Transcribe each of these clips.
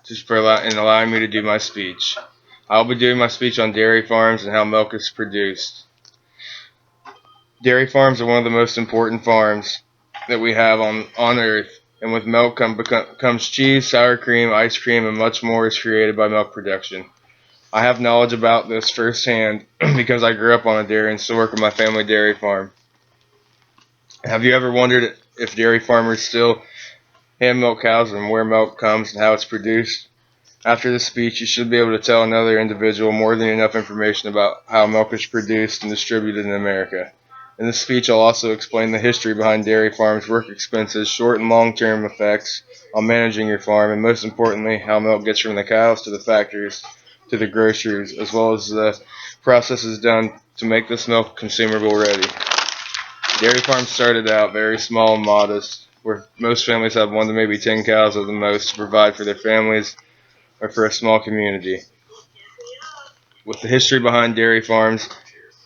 and allowing me to do my speech. I'll be doing my speech on dairy farms and how milk is produced. Dairy farms are one of the most important farms that we have on Earth, and with milk comes cheese, sour cream, ice cream, and much more is created by milk production. I have knowledge about this firsthand because I grew up on a dairy and still work with my family dairy farm. Have you ever wondered if dairy farmers still hand milk cows and where milk comes and how it's produced? After this speech, you should be able to tell another individual more than enough information about how milk is produced and distributed in America. In this speech, I'll also explain the history behind dairy farms, work expenses, short and long-term effects on managing your farm, and most importantly, how milk gets from the cows to the factories to the groceries, as well as the processes done to make this milk consumable ready. Dairy farms started out very small and modest, where most families have 1 to maybe 10 cows at the most to provide for their families or for a small community. With the history behind dairy farms,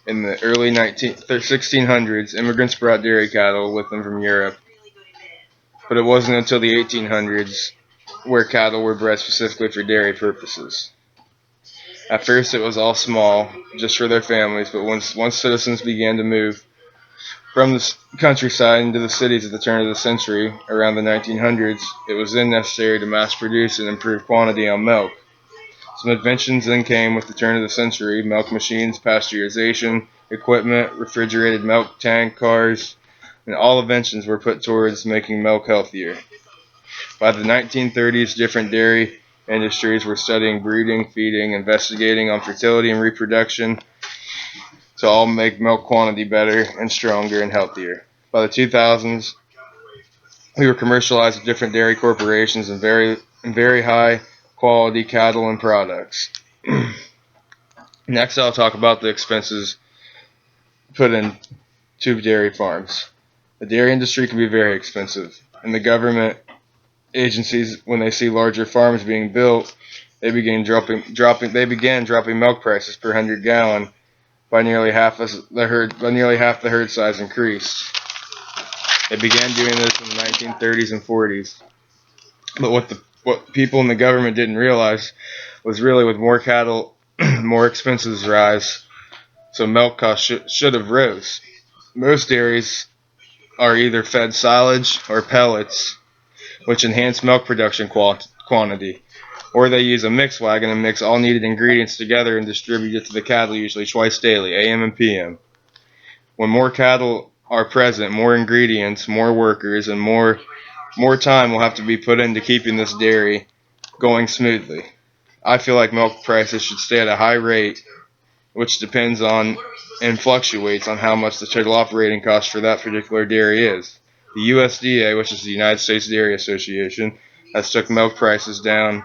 in the early 1600s, immigrants brought dairy cattle with them from Europe, but it wasn't until the 1800s where cattle were bred specifically for dairy purposes. At first, it was all small, just for their families, but once citizens began to move from the countryside into the cities at the turn of the century, around the 1900s, it was then necessary to mass produce and improve quantity on milk. Some inventions then came with the turn of the century: milk machines, pasteurization equipment, refrigerated milk tank cars, and all inventions were put towards making milk healthier. By the 1930s, different dairy industries were studying breeding, feeding, investigating on fertility and reproduction to all make milk quantity better and stronger and healthier. By the 2000s, we were commercialized with different dairy corporations and very high quality cattle and products. Next, I'll talk about the expenses put into dairy farms. The dairy industry can be very expensive, and the government agencies, when they see larger farms being built, they began dropping milk prices per 100 gallon by nearly half the herd size increased. They began doing this in the 1930s and 40s. But what people in the government didn't realize was really with more cattle, more expenses rise, so milk costs should have rose. Most dairies are either fed silage or pellets, which enhance milk production quantity, or they use a mix wagon and mix all needed ingredients together and distribute it to the cattle usually twice daily, AM and PM. When more cattle are present, more ingredients, more workers, and more time will have to be put into keeping this dairy going smoothly. I feel like milk prices should stay at a high rate, which depends on and fluctuates on how much the total operating cost for that particular dairy is. The USDA, which is the United States Dairy Association, has took milk prices down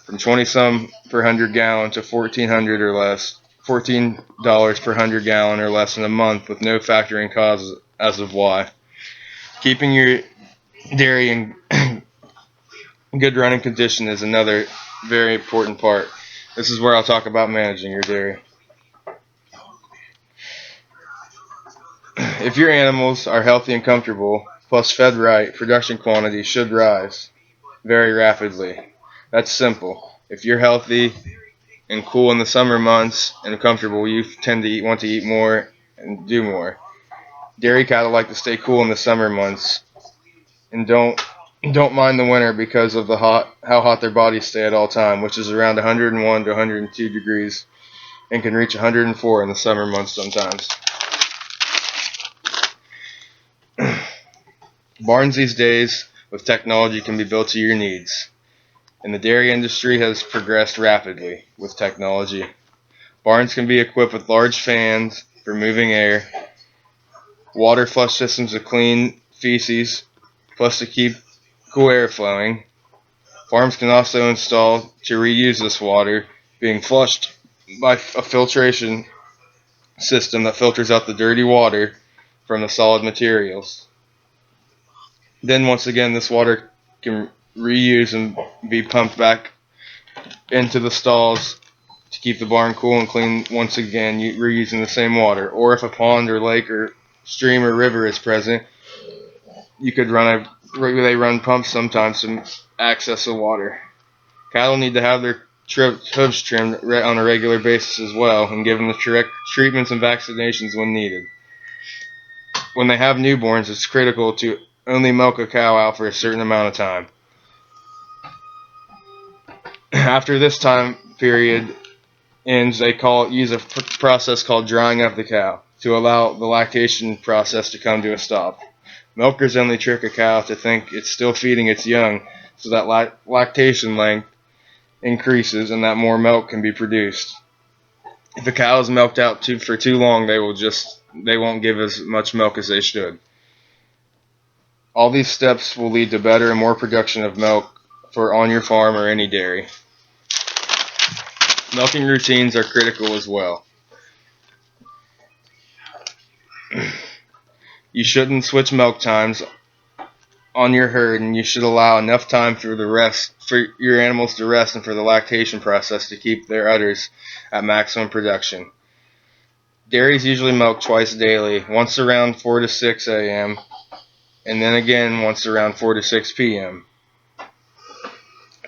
from 20 some per 100 gallon to $14 per 100 gallon or less in a month, with no factoring causes as of why. Keeping your dairy in good running condition is another very important part. This is where I'll talk about managing your dairy. If your animals are healthy and comfortable, plus fed right, production quantity should rise very rapidly. That's simple. If you're healthy and cool in the summer months and comfortable, you tend to want to eat more and do more. Dairy cattle like to stay cool in the summer months and don't mind the winter because of how hot their bodies stay at all time, which is around 101 to 102 degrees and can reach 104 in the summer months sometimes. Barns these days with technology can be built to your needs, and the dairy industry has progressed rapidly with technology. Barns can be equipped with large fans for moving air, water flush systems to clean feces, plus to keep cool air flowing. Farms can also install to reuse this water, being flushed by a filtration system that filters out the dirty water from the solid materials. Then once again, this water can reuse and be pumped back into the stalls to keep the barn cool and clean once again, reusing the same water. Or if a pond or lake or stream or river is present, you could run pumps sometimes to access the water. Cattle need to have their hooves trimmed on a regular basis as well, and given the correct treatments and vaccinations when needed. When they have newborns, it's critical to only milk a cow out for a certain amount of time. After this time period ends, they use a process called drying up the cow to allow the lactation process to come to a stop. Milkers only trick a cow to think it's still feeding its young so that lactation length increases and that more milk can be produced. If a cow is milked out for too long, they won't give as much milk as they should. All these steps will lead to better and more production of milk for on your farm or any dairy. Milking routines are critical as well. You shouldn't switch milk times on your herd, and you should allow enough time for your animals to rest and for the lactation process to keep their udders at maximum production. Dairies usually milk twice daily, once around 4 to 6 a.m. and then again once around 4 to 6 p.m.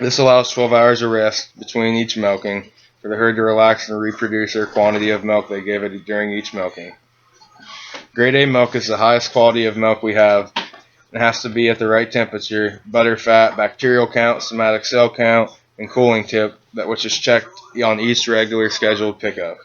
This allows 12 hours of rest between each milking for the herd to relax and reproduce their quantity of milk they give it during each milking. Grade A milk is the highest quality of milk we have. It has to be at the right temperature, butter fat, bacterial count, somatic cell count, and cooling tip, which is checked on each regular scheduled pickup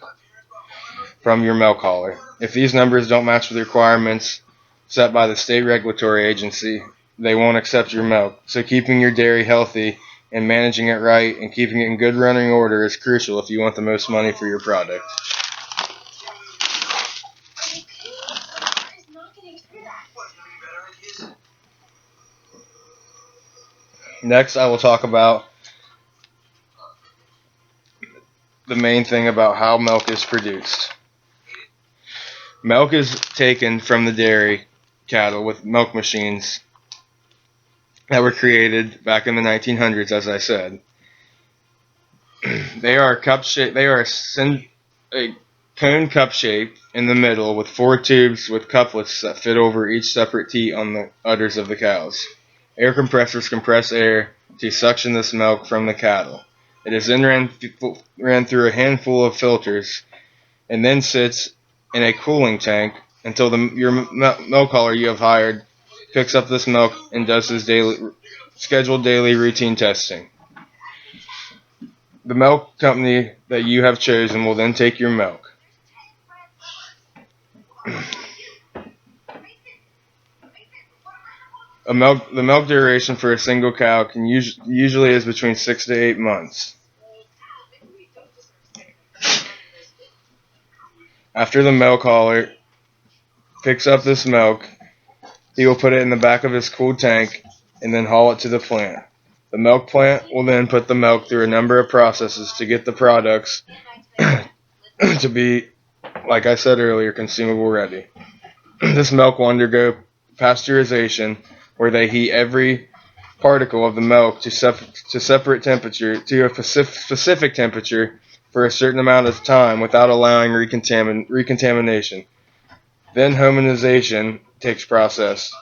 from your milk hauler. If these numbers don't match the requirements set by the state regulatory agency, they won't accept your milk. So keeping your dairy healthy and managing it right and keeping it in good running order is crucial if you want the most money for your product. Next, I will talk about the main thing about how milk is produced. Milk is taken from the dairy cattle with milk machines that were created back in the 1900s, as I said. They are cup-shaped. They are a cone cup shape in the middle with 4 tubes with couplets that fit over each separate teat on the udders of the cows. Air compressors compress air to suction this milk from the cattle. It is then ran through a handful of filters and then sits in a cooling tank until your milk hauler you have hired picks up this milk and does his scheduled daily routine testing. The milk company that you have chosen will then take your milk. The milk duration for a single cow can usually is between 6 to 8 months. After the milk hauler picks up this milk, he will put it in the back of his cooled tank and then haul it to the plant. The milk plant will then put the milk through a number of processes to get the products to be, like I said earlier, consumable ready. This milk will undergo pasteurization, where they heat every particle of the milk to separate temperature to a specific temperature for a certain amount of time without allowing recontamination. Then homogenization takes process,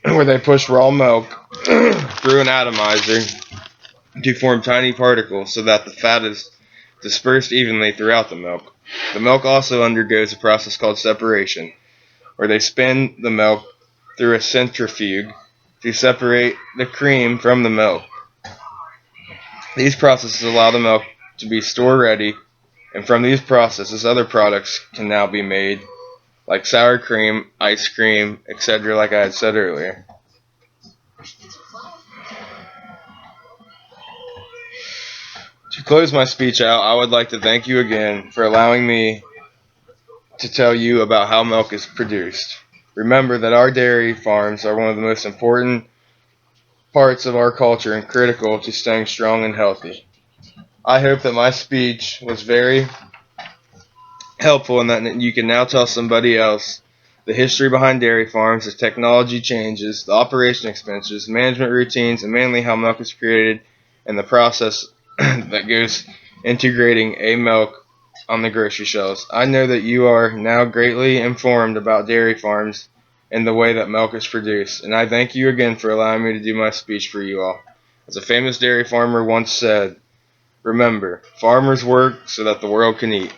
where they push raw milk through an atomizer to form tiny particles so that the fat is dispersed evenly throughout the milk. The milk also undergoes a process called separation, where they spin the milk through a centrifuge to separate the cream from the milk. These processes allow the milk to be store ready, and from these processes other products can now be made, like sour cream, ice cream, etc., like I had said earlier. To close my speech out, I would like to thank you again for allowing me to tell you about how milk is produced. Remember that our dairy farms are one of the most important parts of our culture and critical to staying strong and healthy. I hope that my speech was very helpful and that you can now tell somebody else the history behind dairy farms, the technology changes, the operation expenses, management routines, and mainly how milk is created and the process that goes integrating a milk on the grocery shelves. I know that you are now greatly informed about dairy farms and the way that milk is produced, and I thank you again for allowing me to do my speech for you all. As a famous dairy farmer once said, remember, farmers work so that the world can eat.